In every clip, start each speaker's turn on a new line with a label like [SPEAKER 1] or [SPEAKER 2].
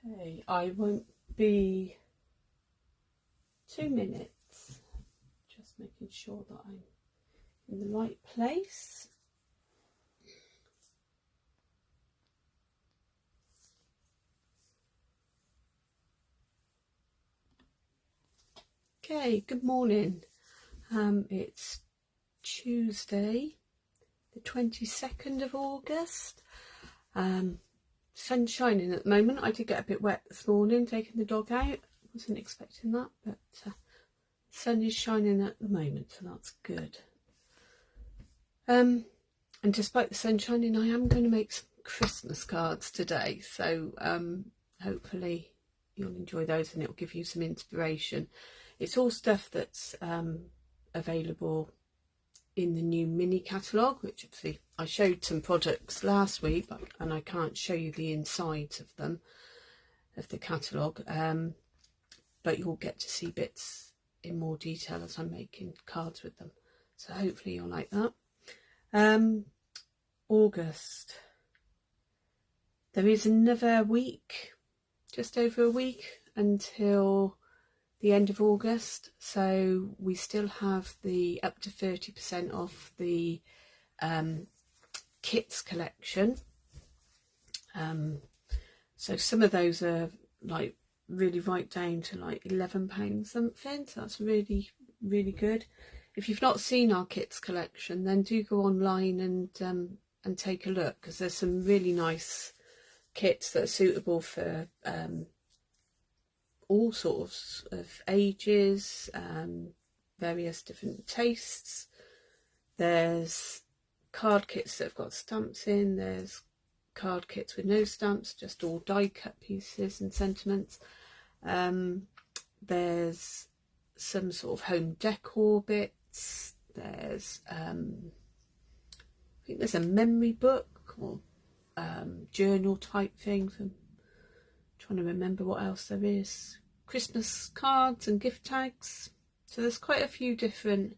[SPEAKER 1] Okay, I won't be 2 minutes, just making sure that I'm in the right place. Okay, good morning. It's Tuesday, the 22nd of August. Sun's shining at the moment. I did get a bit wet this morning taking the dog out. Wasn't expecting that, but the sun is shining at the moment, so that's good. And despite the sun shining, I am going to make some Christmas cards today, so hopefully you'll enjoy those and it'll give you some inspiration. It's all stuff that's available in the new mini catalogue, which obviously I showed some products last week, and I can't show you the insides of them, of the catalogue, but you'll get to see bits in more detail as I'm making cards with them, so hopefully you'll like that. August, there is another week, just over a week until the end of August, so we still have the up to 30% off the kits collection. So some of those are like really right down to like £11 something, so that's really good. If you've not seen our kits collection, then do go online and take a look, because there's some really nice kits that are suitable for all sorts of ages, various different tastes. There's card kits that have got stamps in, there's card kits with no stamps, just all die cut pieces and sentiments. There's some sort of home decor bits, there's I think there's a memory book or journal type thing. I'm trying to remember what else there is. Christmas cards and gift tags. So there's quite a few different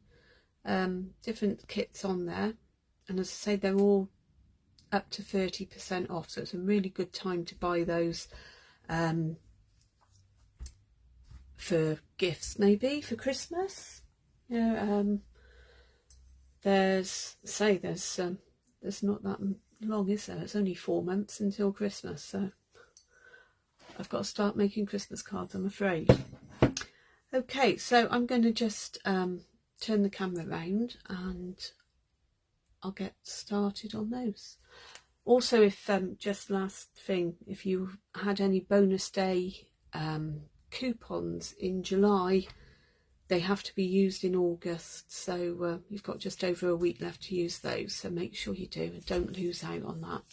[SPEAKER 1] kits on there, and as I say, they're all up to 30% off, so it's a really good time to buy those for gifts, maybe for Christmas. There's not that long, is there? It's only 4 months until Christmas, so I've got to start making Christmas cards, I'm afraid. Okay, so I'm going to just turn the camera around and I'll get started on those. Also, if just last thing, if you had any bonus day coupons in July, they have to be used in August, so you've got just over a week left to use those, so make sure you do and don't lose out on that.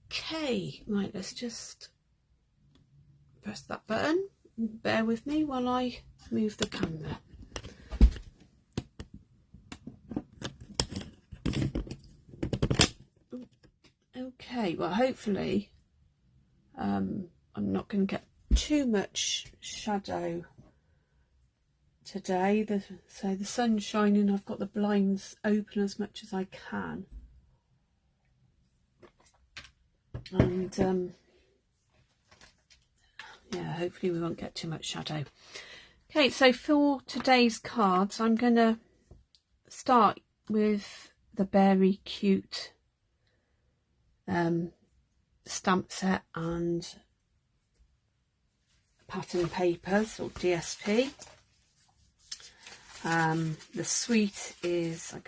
[SPEAKER 1] Okay, right, let's just press that button. Bear with me while I move the camera. Okay, well, hopefully I'm not going to get too much shadow today. So the sun's shining, I've got the blinds open as much as I can, and yeah, hopefully we won't get too much shadow. Okay, so for today's cards, I'm going to start with the Beary Cute stamp set and pattern papers, or DSP. The suite is, I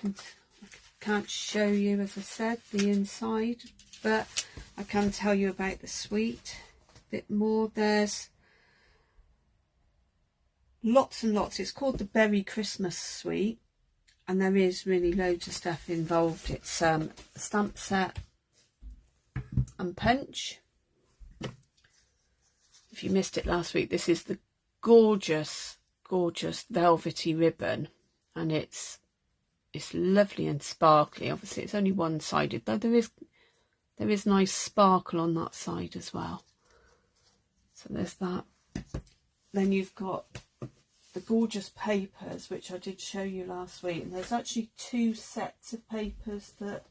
[SPEAKER 1] can't show you, as I said, the inside, but I can tell you about the suite a bit more. There's lots and lots. It's called the Beary Christmas Suite, and there is really loads of stuff involved. It's a stamp set and punch. If you missed it last week, this is the gorgeous velvety ribbon, and it's lovely and sparkly. Obviously it's only one-sided, though there is nice sparkle on that side as well. So there's that. Then you've got the gorgeous papers, which I did show you last week, and there's actually 2 sets of papers that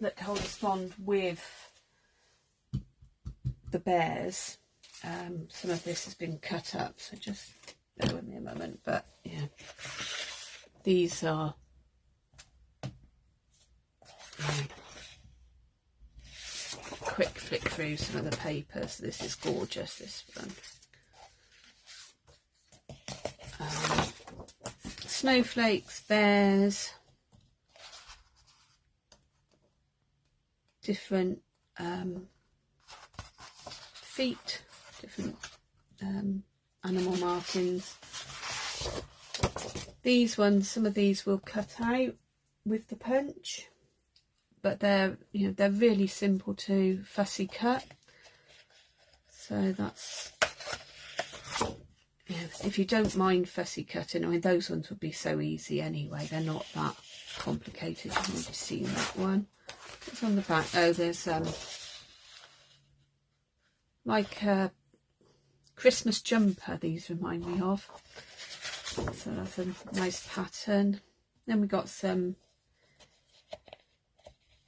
[SPEAKER 1] that correspond with the bears, some of this has been cut up, so just bear with me a moment. But yeah, these are quick flick through some of the papers. This is gorgeous, this one. Snowflakes, bears, different feet, different animal markings. These ones, some of these will cut out with the punch, but they're, you know, they're really simple to fussy cut. So that's, yeah, if you don't mind fussy cutting, I mean, those ones would be so easy anyway. They're not that complicated. You've maybe seen that one. What's on the back? Oh, there's like a Christmas jumper. These remind me of. So that's a nice pattern. Then we got some.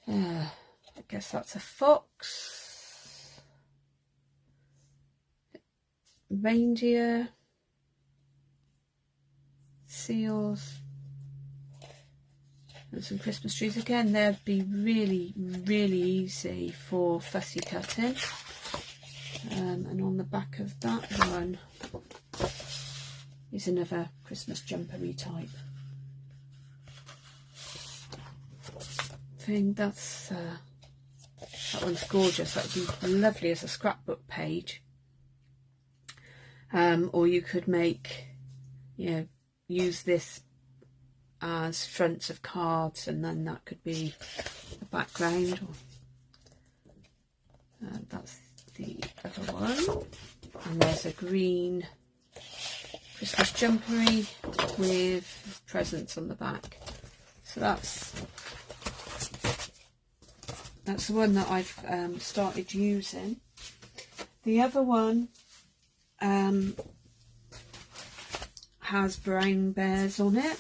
[SPEAKER 1] I guess that's a fox, reindeer, seals, and some Christmas trees. Again, they'd be really, really easy for fussy cutting. And on the back of that one is another Christmas jumpery type thing. That's that one's gorgeous. That would be lovely as a scrapbook page. Or you could make, you know, use this as fronts of cards, and then that could be the background. That's the other one. And there's a green Christmas jumpery with presents on the back. So that's the one that I've started using. The other one has brown bears on it,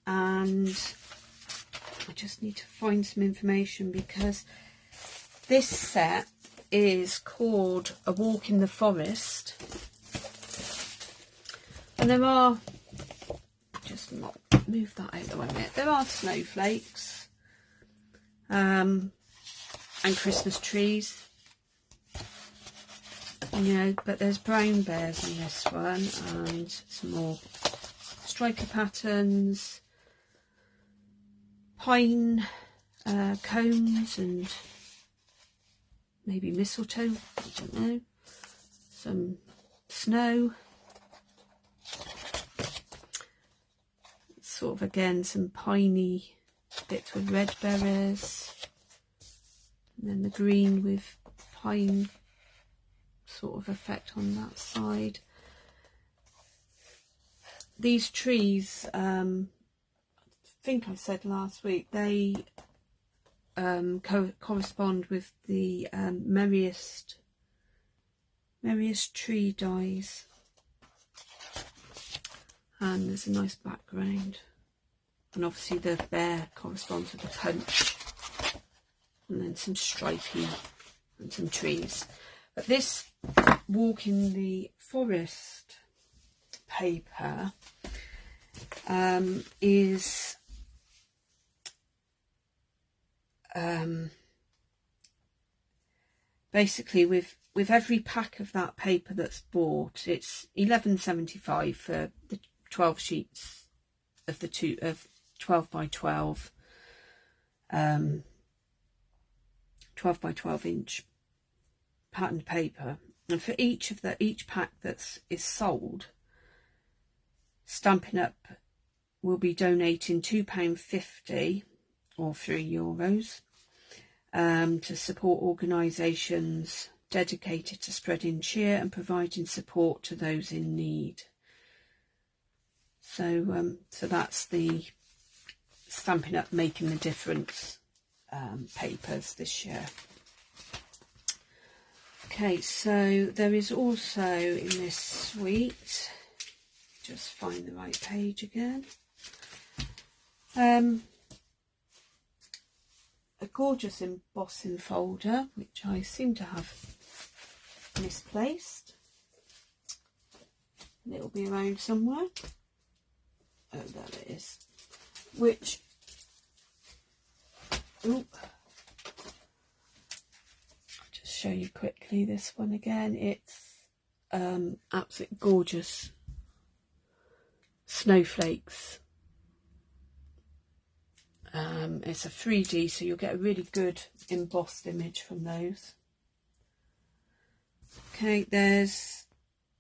[SPEAKER 1] and I just need to find some information, because this set is called A Walk in the Forest, and there are, just not move that out of the way a minute, there are snowflakes and Christmas trees, you know, but there's brown bears in this one, and some more striker patterns, pine cones, and maybe mistletoe, I don't know, some snow, sort of again some piney bits with red berries, and then the green with pine sort of effect on that side. These trees, I think I said last week, they correspond with the merriest tree dies, and there's a nice background, and obviously the bear corresponds with the punch, and then some stripy and some trees. But this Walk in the Forest paper is basically with every pack of that paper that's bought, it's £11.75 for the 12 sheets of the 12 by 12 inch patterned paper, and for each pack is sold, Stampin' Up will be donating £2.50 or €3 to support organisations dedicated to spreading cheer and providing support to those in need. So so that's the Stampin' Up Making the Difference papers this year. Okay, so there is also in this suite, just find the right page again, a gorgeous embossing folder, which I seem to have misplaced. And it'll be around somewhere. Oh, there it is. Which, I'll just show you quickly this one again. It's absolutely gorgeous snowflakes. It's a 3D, so you'll get a really good embossed image from those. Okay, there's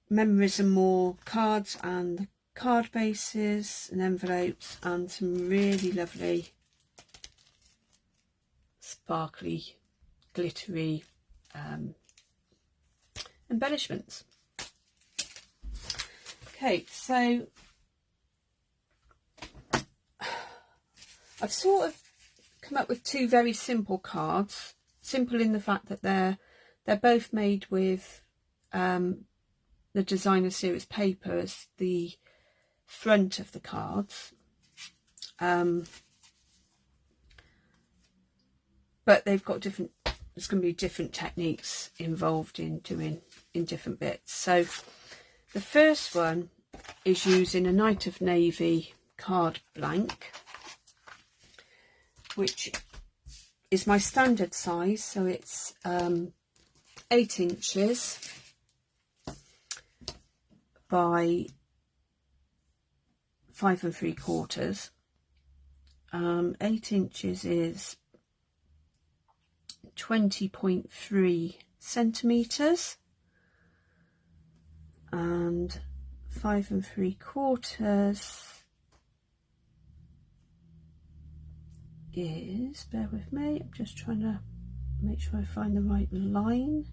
[SPEAKER 1] Memories and More cards and card bases and envelopes and some really lovely sparkly, glittery embellishments. Okay, so I've sort of come up with two very simple cards. Simple in the fact that they're both made with the designer series paper as the front of the cards, but they've got different. There's going to be different techniques involved in doing in different bits. So the first one is using a Night of Navy card blank, which is my standard size, so it's 8 inches by 5 3/4. 8 inches is 20.3 centimetres, and 5 3/4 is, bear with me, I'm just trying to make sure I find the right line.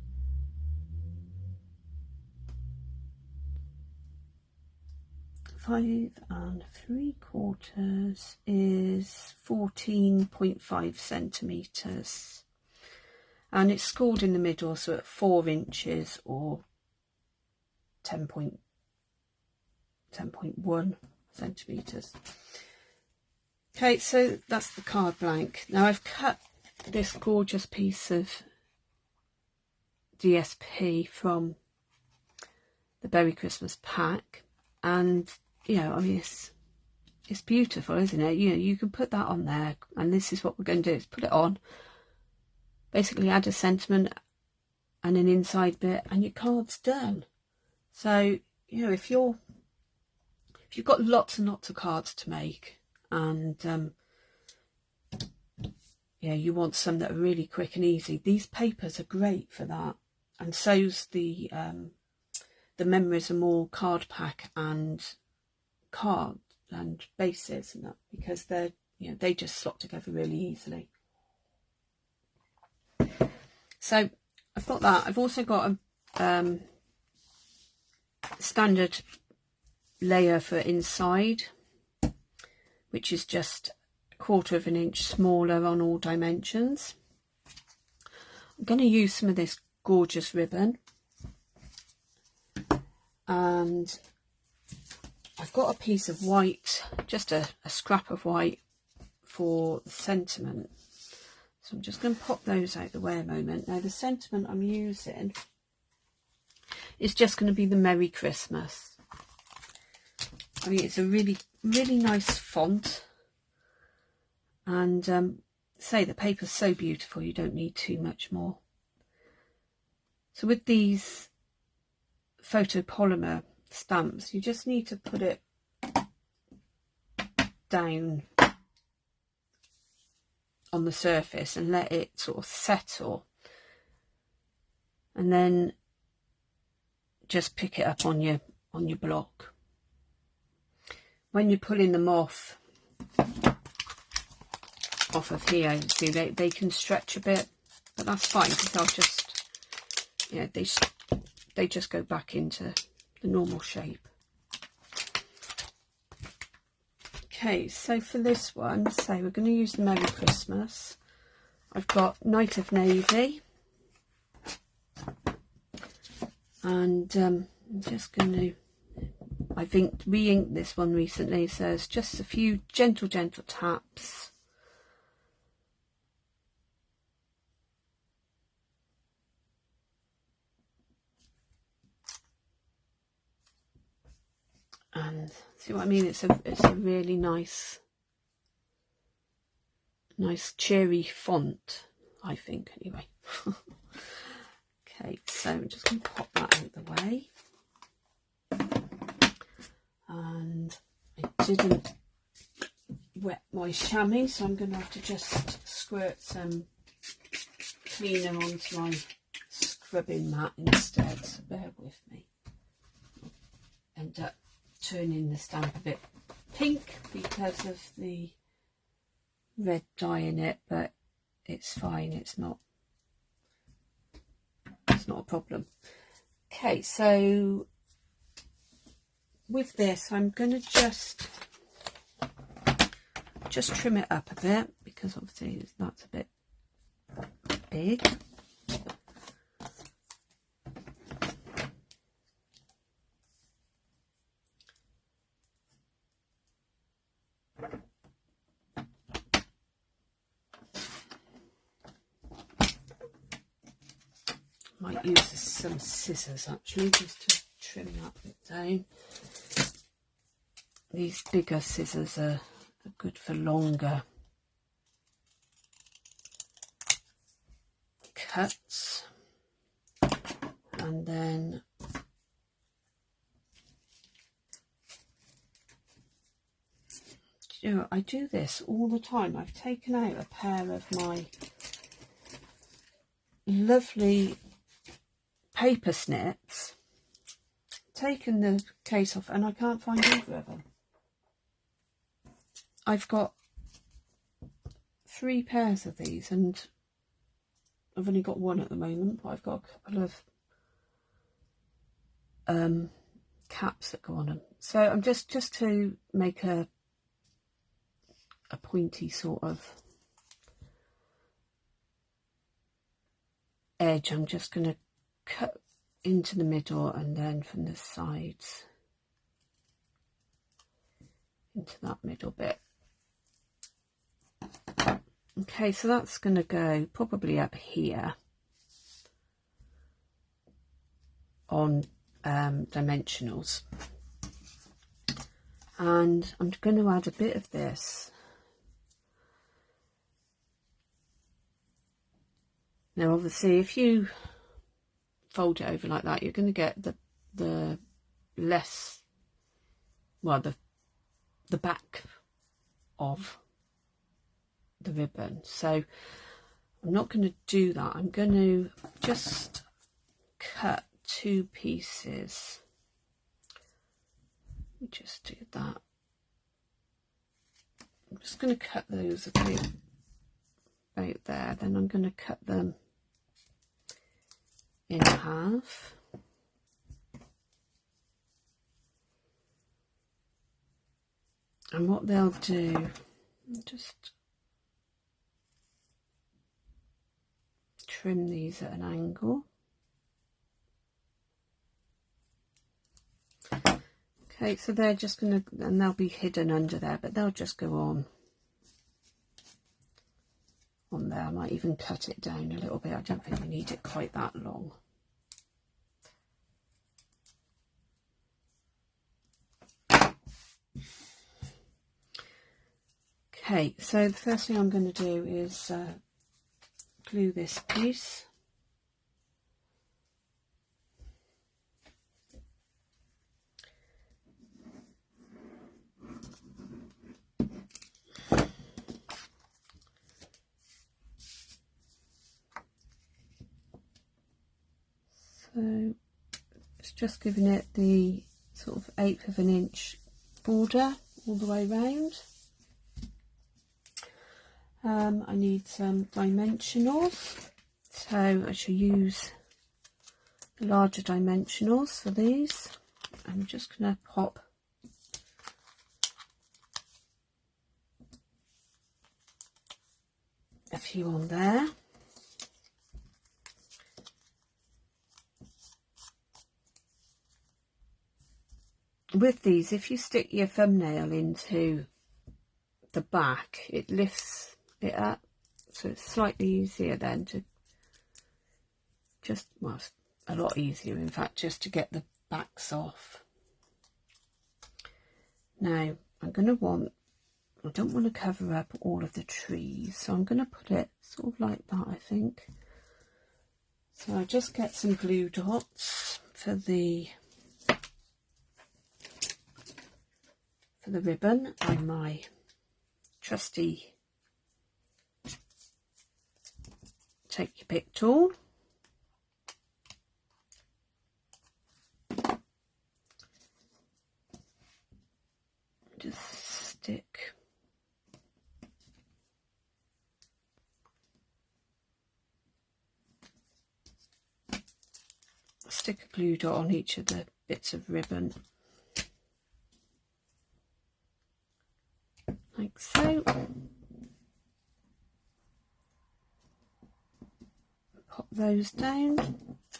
[SPEAKER 1] Five and 3/4 is 14.5 centimetres, and it's scored in the middle, so at 4 inches or 10.1 centimetres. Okay, so that's the card blank. Now I've cut this gorgeous piece of DSP from the Beary Christmas pack, and you know, I mean, it's beautiful, isn't it? You know, you can put that on there, and this is what we're going to do, is put it on, basically add a sentiment and an inside bit, and your card's done. So, you know, if you've got lots and lots of cards to make, and yeah, you want some that are really quick and easy, these papers are great for that. And so's the Memories and More card pack and card and bases and that, because they're, you know, they just slot together really easily. So I've got that. I've also got a standard layer for inside, which is just 1/4 inch smaller on all dimensions. I'm going to use some of this gorgeous ribbon, and I've got a piece of white, just a scrap of white for the sentiment. So I'm just going to pop those out the way a moment. Now the sentiment I'm using is just going to be the Merry Christmas. I mean, it's a really, really nice font, and say the paper's so beautiful you don't need too much more. So with these photopolymer stamps, you just need to put it down on the surface and let it sort of settle, and then just pick it up on your block. When you're pulling them off of here, see they can stretch a bit, but that's fine, because they'll just, you know, they just go back into the normal shape. Okay, so for this one, so we're going to use the Merry Christmas. I've got Night of Navy, and I'm just going to, I've re-inked this one recently, so it's just a few gentle taps. And see what I mean? It's a really nice cheery font, I think, anyway. Okay, so I'm just going to pop that out of the way. And I didn't wet my chamois, so I'm going to have to just squirt some cleaner onto my scrubbing mat instead, so bear with me. I'll end up turning the stamp a bit pink because of the red dye in it, but it's fine, it's not a problem. Okay, so with this I'm going to just trim it up a bit, because obviously that's a bit big. Might use some scissors actually, just to trim that bit down. These bigger scissors are good for longer cuts. And then you know, I do this all the time. I've taken out a pair of my lovely paper snips, taken the case off, and I can't find either of them. I've got 3 pairs of these, and I've only got one at the moment, but I've got a couple of caps that go on them. So I'm just to make a pointy sort of edge, I'm just going to cut into the middle and then from the sides into that middle bit. Okay, so that's going to go probably up here on dimensionals, and I'm going to add a bit of this. Now obviously if you fold it over like that, you're going to get the less, well, the back of the ribbon. So I'm not going to do that. I'm going to just cut 2 pieces. Let me just do that. I'm just going to cut those a bit out there, then I'm going to cut them in half. And what they'll do, just trim these at an angle. Okay, so they're just going to, and they'll be hidden under there, but they'll just go on there. I might even cut it down a little bit. I don't think we need it quite that long. Okay, so the first thing I'm going to do is glue this piece. So it's just giving it the sort of 1/8 of an inch border all the way round. I need some dimensionals, so I shall use the larger dimensionals for these. I'm just going to pop a few on there. With these, if you stick your thumbnail into the back, it lifts it up, so it's slightly easier then to just, well, a lot easier in fact, just to get the backs off. Now I'm going to want, I don't want to cover up all of the trees, so I'm going to put it sort of like that, I think. So I just get some glue dots for the ribbon and my trusty take your pick tool. Just stick a glue dot on each of the bits of ribbon, like so. Pop those down,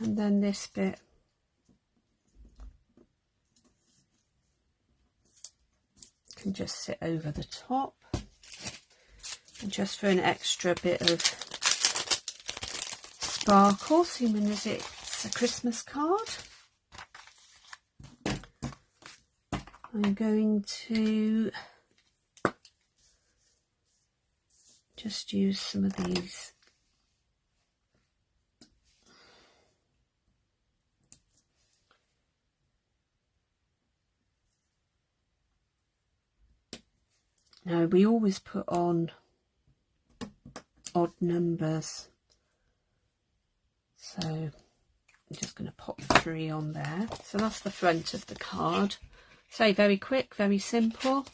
[SPEAKER 1] and then this bit can just sit over the top, and just for an extra bit of sparkle, seeming as it's a Christmas card, I'm going to just use some of these now. We always put on odd numbers, so I'm just going to pop 3 on there. So that's the front of the card. So very quick, very simple.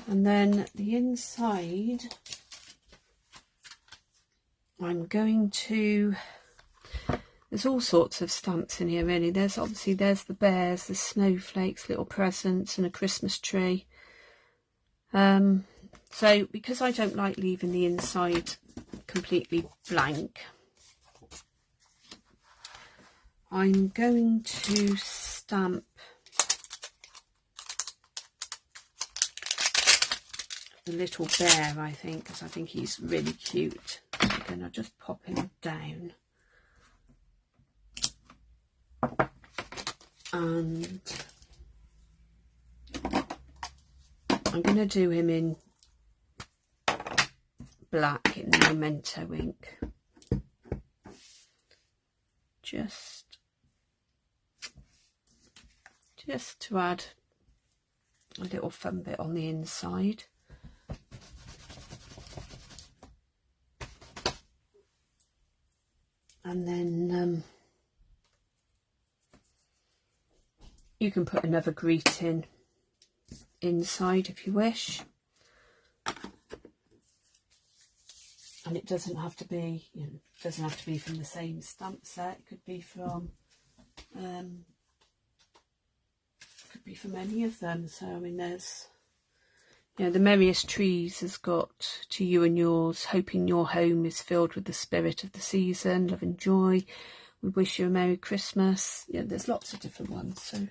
[SPEAKER 1] And then the inside, I'm going to, there's all sorts of stamps in here really. There's the bears, the snowflakes, little presents and a Christmas tree. So because I don't like leaving the inside completely blank, I'm going to stamp the little bear, I think, because I think he's really cute. Again, I'll just pop him down. And I'm going to do him in black in Memento ink, just to add a little fun bit on the inside. And then you can put another greeting inside if you wish, and it doesn't have to be, doesn't have to be from the same stamp set. It could be from any of them. So I mean, there's, the merriest trees has got to you and yours, hoping your home is filled with the spirit of the season, love and joy. We wish you a Merry Christmas. There's lots of different ones. So,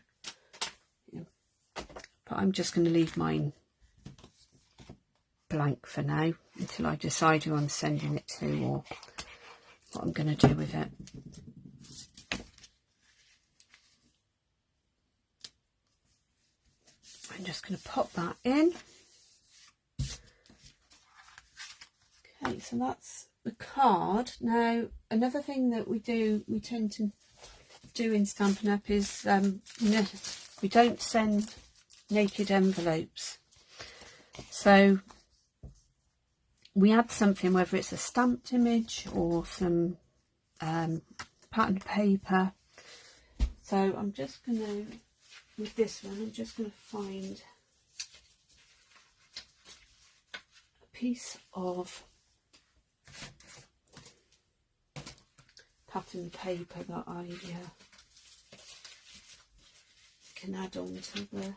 [SPEAKER 1] but I'm just going to leave mine blank for now until I decide who I'm sending it to or what I'm going to do with it. I'm just going to pop that in. Okay, so that's the card. Now, another thing that we tend to do in Stampin' Up is we don't send naked envelopes. So we add something, whether it's a stamped image or some patterned paper. So I'm just going to, with this one, I'm just going to find a piece of patterned paper that I can add on to there.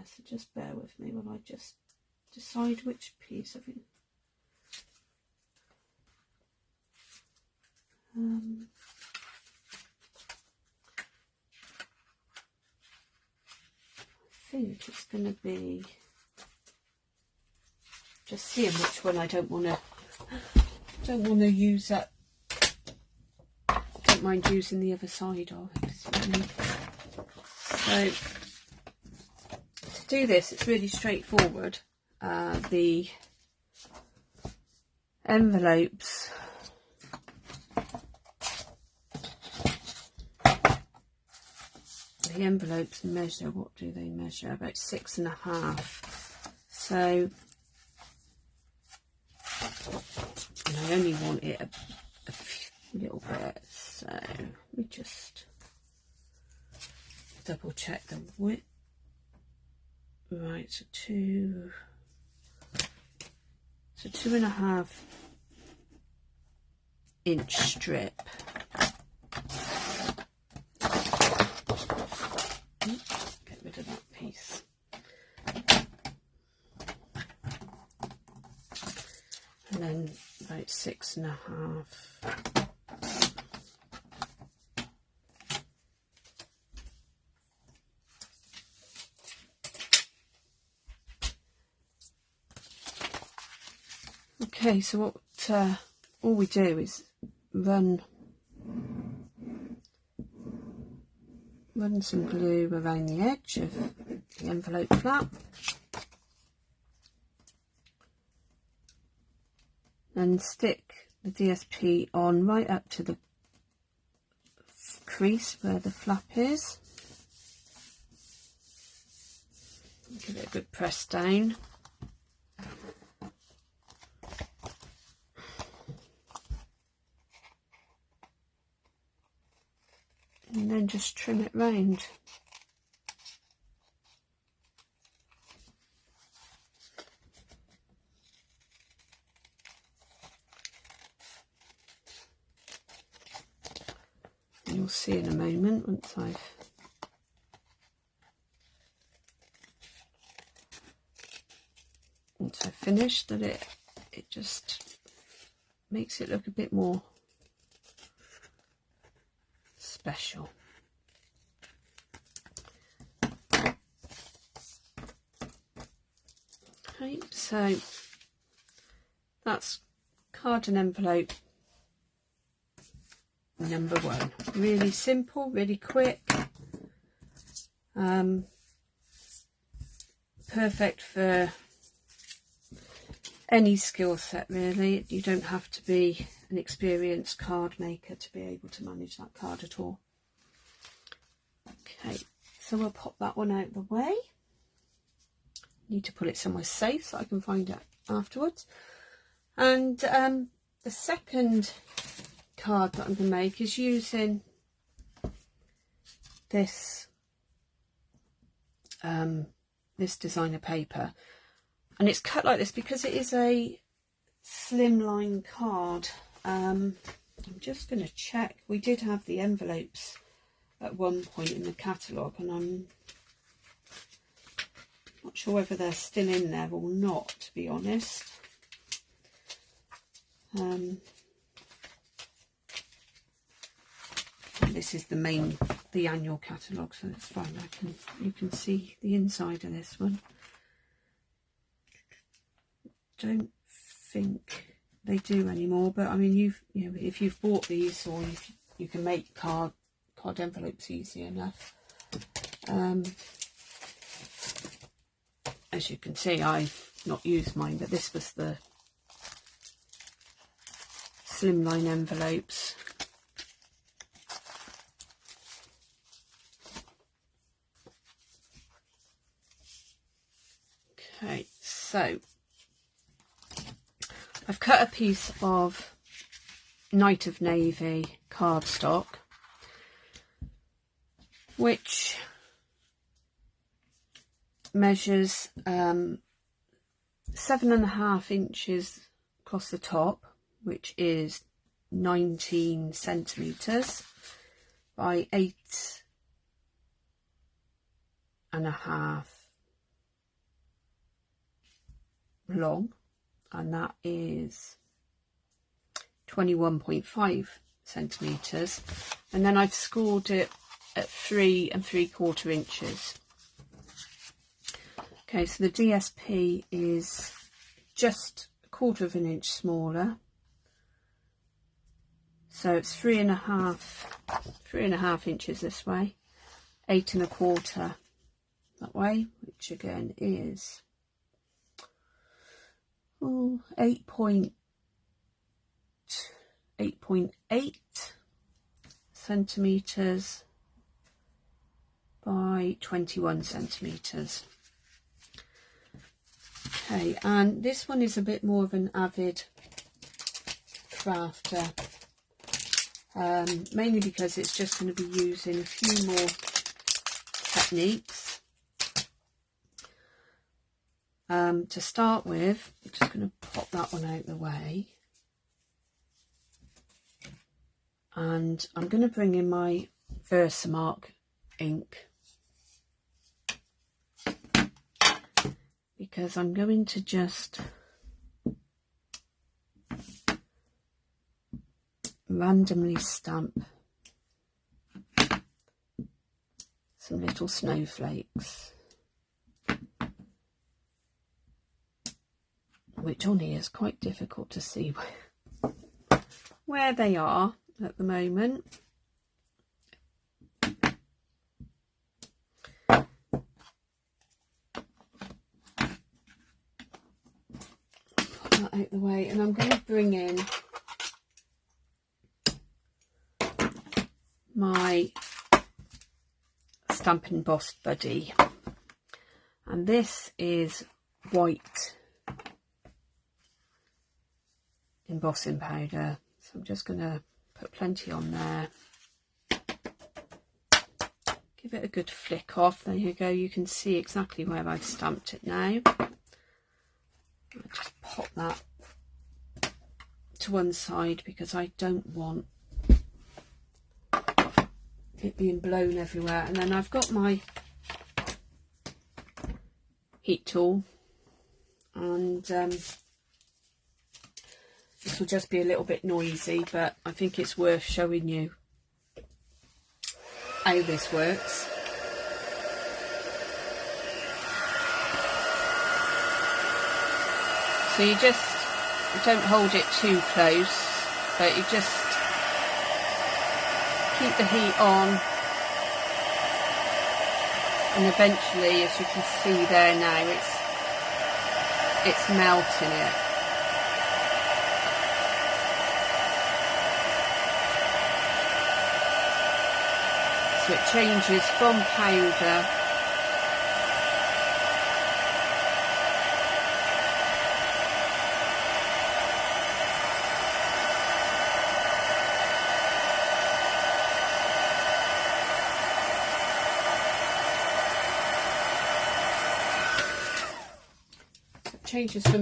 [SPEAKER 1] So just bear with me while I just decide which piece of it. I think it's going to be just seeing which one I don't want to use up don't mind using the other side of it. So to do this, it's really straightforward. The envelopes measure, what do they measure? About 6.5. So, and I only want it a little bit, so let me just double check the width. Right, so 2.5 inch strip. Get rid of that piece. And then about 6.5. Okay, so what all we do is run some glue around the edge of the envelope flap, and stick the DSP on right up to the crease where the flap is. Give it a good press down. And then just trim it round. And you'll see in a moment once I've finished that it just makes it look a bit more special. Okay, so that's card and envelope number 1. Really simple, really quick, perfect for any skill set really. You don't have to be an experienced card maker to be able to manage that card at all. Okay, so we'll pop that one out of the way. Need to put it somewhere safe so I can find it afterwards. And the second card that I'm going to make is using this this designer paper, and it's cut like this because it is a slimline card. I'm just going to check. We did have the envelopes at one point in the catalogue, and I'm not sure whether they're still in there or not, to be honest. This is the annual catalogue, so it's fine. You can see the inside of this one. Don't think they do anymore, but I mean, if you've bought these, or you can make card envelopes easy enough. As you can see, I've not used mine, but this was the slimline envelopes. Okay, so I've cut a piece of Night of Navy cardstock, which measures 7.5 inches across the top, which is 19 centimetres by 8.5 long, and that is 21.5 centimetres, and then I've scored it at 3 3/4 inches. Okay, so the DSP is just 1/4 inch smaller, So it's 3.5 inches this way, 8 1/4 that way, which again is 8.8 centimetres by 21 centimetres. Okay, and this one is a bit more of an avid crafter, mainly because it's just going to be using a few more techniques. To start with, I'm just going to pop that one out of the way, and I'm going to bring in my Versamark ink, because I'm going to just randomly stamp some little snowflakes, which on here is quite difficult to see where they are at the moment. Put that out the way, and I'm going to bring in my Stampin' Embossed Buddy, and this is white embossing powder, so I'm just going to put plenty on there, give it a good flick off. There you go, you can see exactly where I've stamped it now. I'll just pop that to one side because I don't want it being blown everywhere. And then I've got my heat tool, and this will just be a little bit noisy, but I think it's worth showing you how this works. So you don't hold it too close, but you just keep the heat on, and eventually, as you can see there now, it's melting it. So it changes from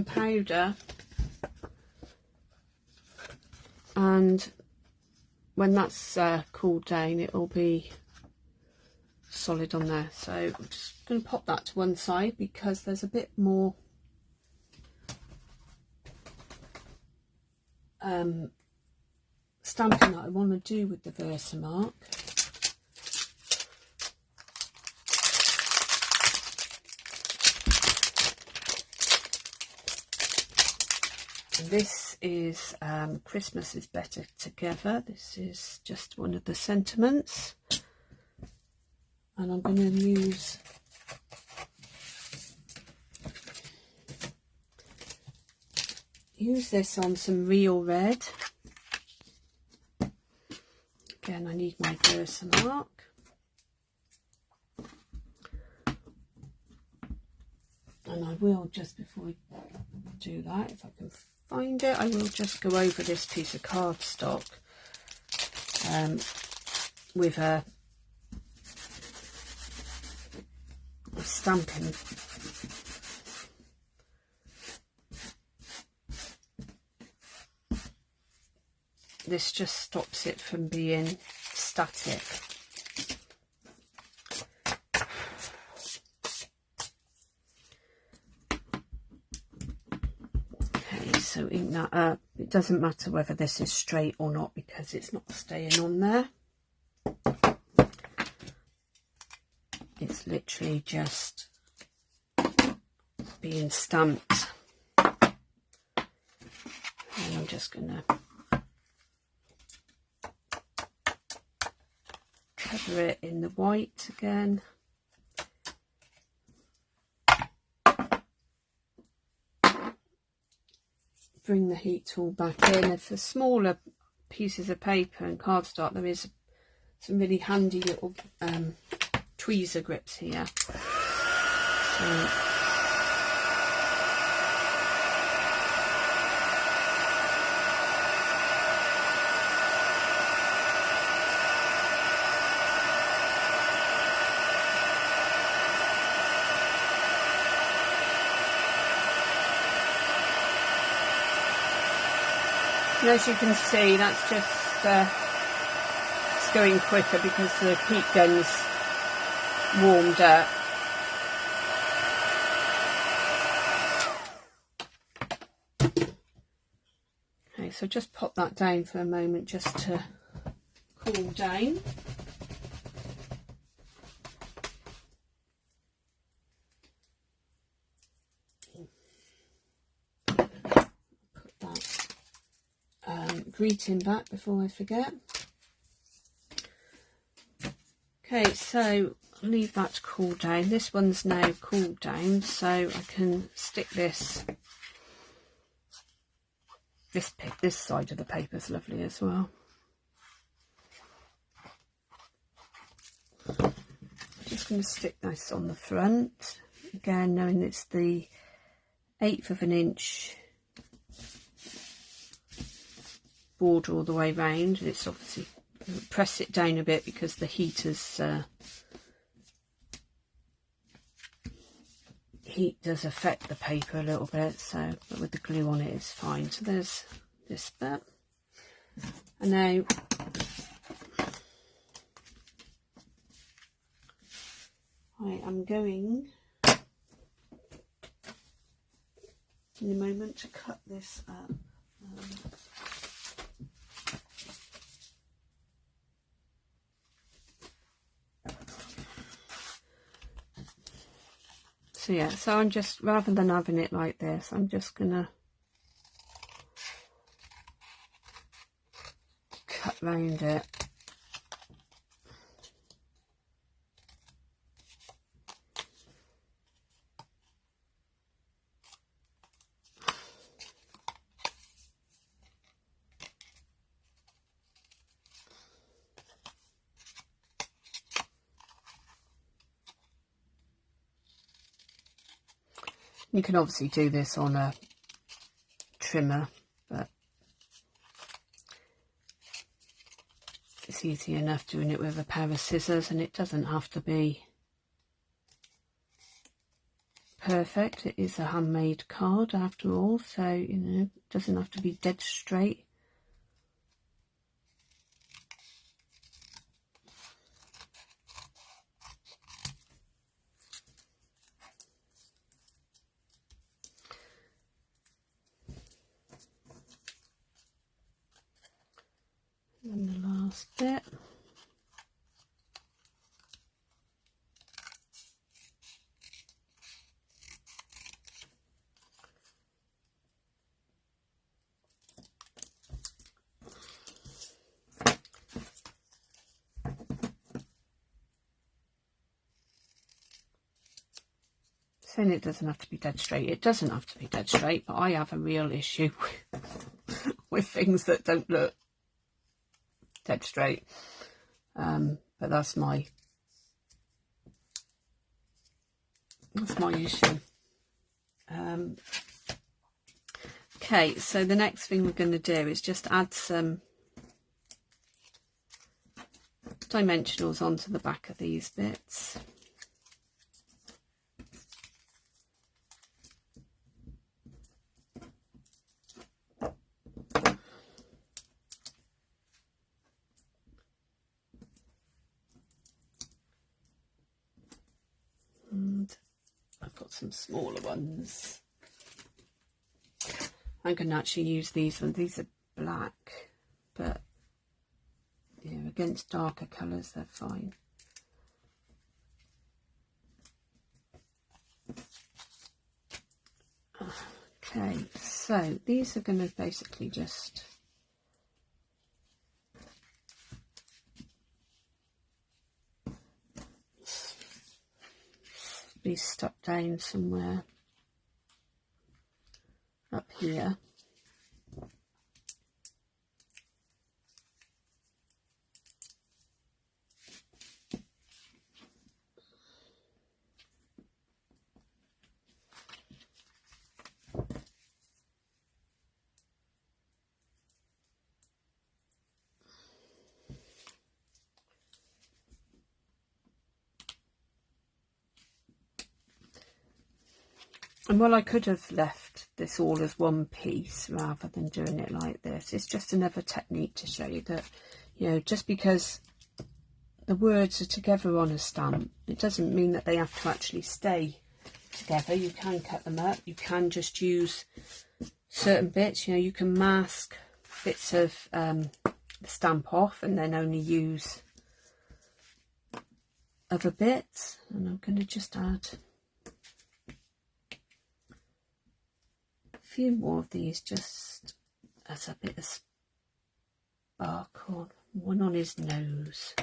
[SPEAKER 1] powder and when that's cooled down, it will be solid on there. So I'm just going to pop that to one side because there's a bit more stamping that I want to do with the Versamark. And this is Christmas is Better Together. This is just one of the sentiments. And I'm going to use this on some real red. Again, I need my Versamark. And I will, just before I do that, if I can find it, I will just go over this piece of cardstock with a stamping this just stops it from being static. Okay, so ink that up. It doesn't matter whether this is straight or not because it's not staying on there. It's literally just being stamped. And I'm just going to cover it in the white again. Bring the heat tool back in. And for smaller pieces of paper and cardstock, there is some really handy little tweezer grips here. So, and as you can see, that's just it's going quicker because the heat gun's warmed up. Okay, so just pop that down for a moment just to cool down. Greeting back before I forget. Okay, so I'll leave that to cool down. This one's now cooled down, so I can stick this side of the paper is lovely as well. I'm just going to stick this on the front again, knowing it's the 1/8 of an inch border all the way round. It's obviously press it down a bit because the heat does affect the paper a little bit, so but with the glue on it it's fine. So there's this bit, and now I am going in a moment to cut this up. So yeah, so I'm just, rather than having it like this, I'm just gonna cut round it. You can obviously do this on a trimmer, but it's easy enough doing it with a pair of scissors, and it doesn't have to be perfect. It is a handmade card after all, so you know, it doesn't have to be dead straight. And the last bit. Saying it doesn't have to be dead straight. It doesn't have to be dead straight, but I have a real issue with things that don't look dead straight. But that's my issue. Okay, so the next thing we're going to do is just add some dimensionals onto the back of these bits. And I've got some smaller ones. I'm going to actually use these ones. These are black, but yeah, against darker colours they're fine. Okay, so these are going to basically just possibly stuck down somewhere up here. And well, I could have left this all as one piece rather than doing it like this. It's just another technique to show you that, you know, just because the words are together on a stamp, it doesn't mean that they have to actually stay together. You can cut them up. You can just use certain bits. You know, you can mask bits of the stamp off and then only use other bits. And I'm going to just add few more of these just as a bit of sparkle, one on his nose.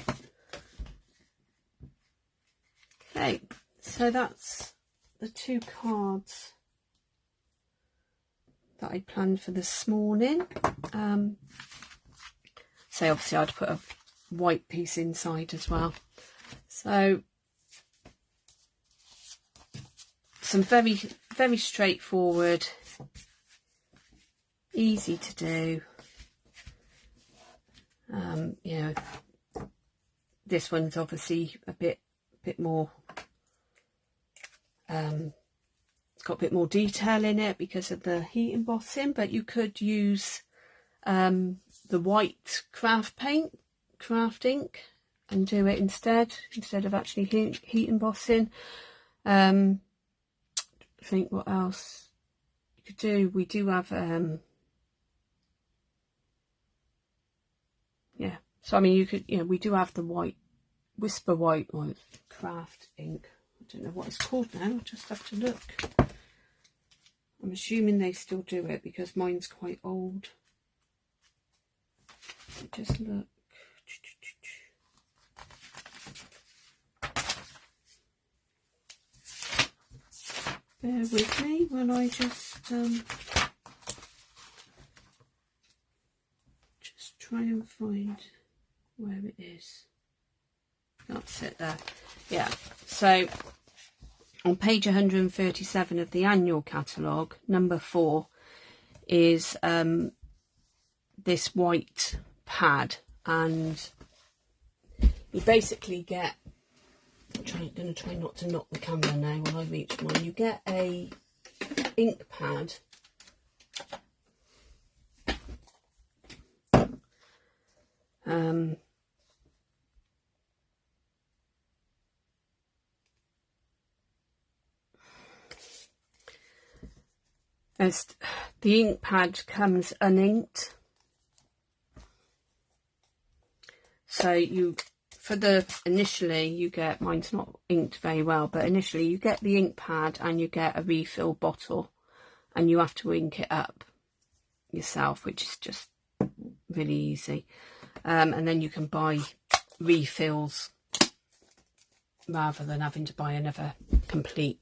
[SPEAKER 1] Okay, so that's the 2 cards that I planned for this morning. So obviously I'd put a white piece inside as well. So some very, very straightforward, easy to do. You know, this one's obviously a bit more, it's got a bit more detail in it because of the heat embossing, but you could use the white craft ink and do it instead of actually heat embossing. I think what else you could do, we do have yeah, so I mean you could, you know, we do have the white Whisper white craft ink. I don't know what it's called now, I'll just have to look. I'm assuming they still do it because mine's quite old. Just look. Bear with me when I just try and find where it is. That's it there. Yeah, so on page 137 of the annual catalogue, number 4 is this white pad, and you basically get, I'm going to try not to knock the camera now when I reach one. You get a ink pad as the ink pad comes uninked, so you, for the initially you get, mine's not inked very well, but initially you get the ink pad and you get a refill bottle and you have to ink it up yourself, which is just really easy. And then you can buy refills rather than having to buy another complete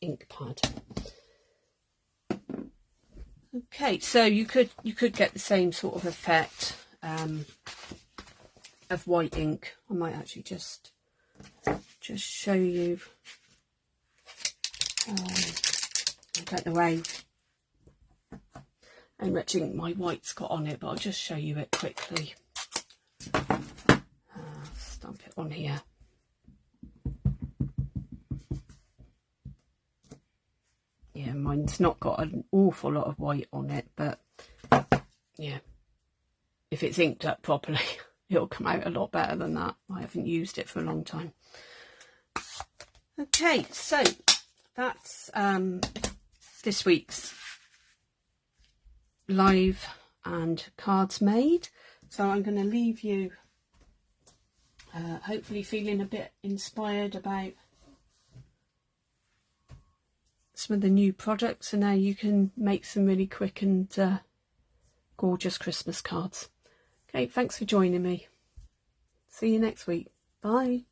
[SPEAKER 1] ink pad. Okay, so you could get the same sort of effect of white ink. I might actually just show you. I don't know how much ink my white's got on it, but I'll just show you it quickly. Stamp it on here. Yeah, mine's not got an awful lot of white on it, but yeah, if it's inked up properly, it'll come out a lot better than that. I haven't used it for a long time. Okay, so that's this week's live and cards made. So I'm going to leave you hopefully feeling a bit inspired about some of the new products, and how you can make some really quick and gorgeous Christmas cards. Okay, thanks for joining me. See you next week. Bye.